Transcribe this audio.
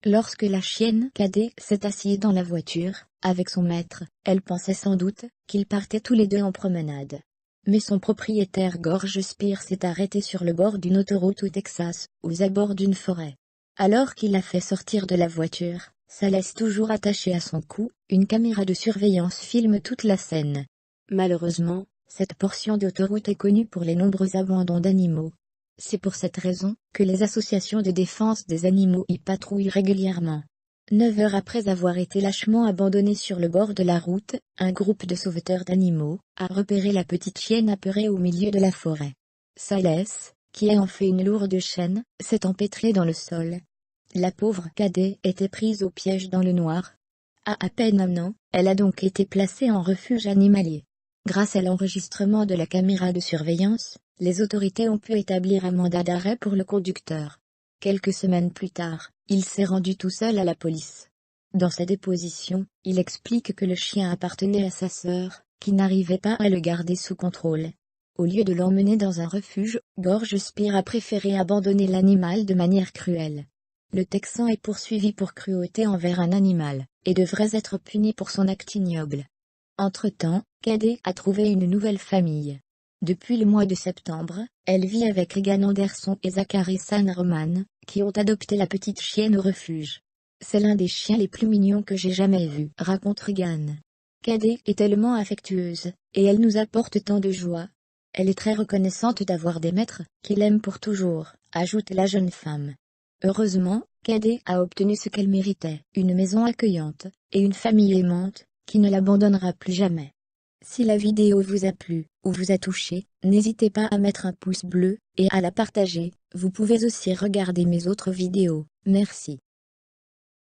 Lorsque la chienne Cadet s'est assise dans la voiture, avec son maître, elle pensait sans doute qu'ils partaient tous les deux en promenade. Mais son propriétaire George Spear s'est arrêté sur le bord d'une autoroute au Texas, aux abords d'une forêt. Alors qu'il la fait sortir de la voiture, sa laisse toujours attachée à son cou, une caméra de surveillance filme toute la scène. Malheureusement, cette portion d'autoroute est connue pour les nombreux abandons d'animaux. C'est pour cette raison que les associations de défense des animaux y patrouillent régulièrement. 9 heures après avoir été lâchement abandonnée sur le bord de la route, un groupe de sauveteurs d'animaux a repéré la petite chienne apeurée au milieu de la forêt. Sa laisse, qui a en fait une lourde chaîne, s'est empêtrée dans le sol. La pauvre Cadet était prise au piège dans le noir. À peine un an, elle a donc été placée en refuge animalier. Grâce à l'enregistrement de la caméra de surveillance, les autorités ont pu établir un mandat d'arrêt pour le conducteur. Quelques semaines plus tard, il s'est rendu tout seul à la police. Dans sa déposition, il explique que le chien appartenait à sa sœur, qui n'arrivait pas à le garder sous contrôle. Au lieu de l'emmener dans un refuge, George Spear a préféré abandonner l'animal de manière cruelle. Le Texan est poursuivi pour cruauté envers un animal, et devrait être puni pour son acte ignoble. Entre-temps, Cadet a trouvé une nouvelle famille. Depuis le mois de septembre, elle vit avec Egan Anderson et Zachary Sanroman, qui ont adopté la petite chienne au refuge. C'est l'un des chiens les plus mignons que j'ai jamais vus, raconte Regan. Cadet est tellement affectueuse, et elle nous apporte tant de joie. Elle est très reconnaissante d'avoir des maîtres qui l'aiment pour toujours, ajoute la jeune femme. Heureusement, Cadet a obtenu ce qu'elle méritait, une maison accueillante, et une famille aimante, qui ne l'abandonnera plus jamais. Si la vidéo vous a plu, ou vous a touché, n'hésitez pas à mettre un pouce bleu, et à la partager. Vous pouvez aussi regarder mes autres vidéos. Merci.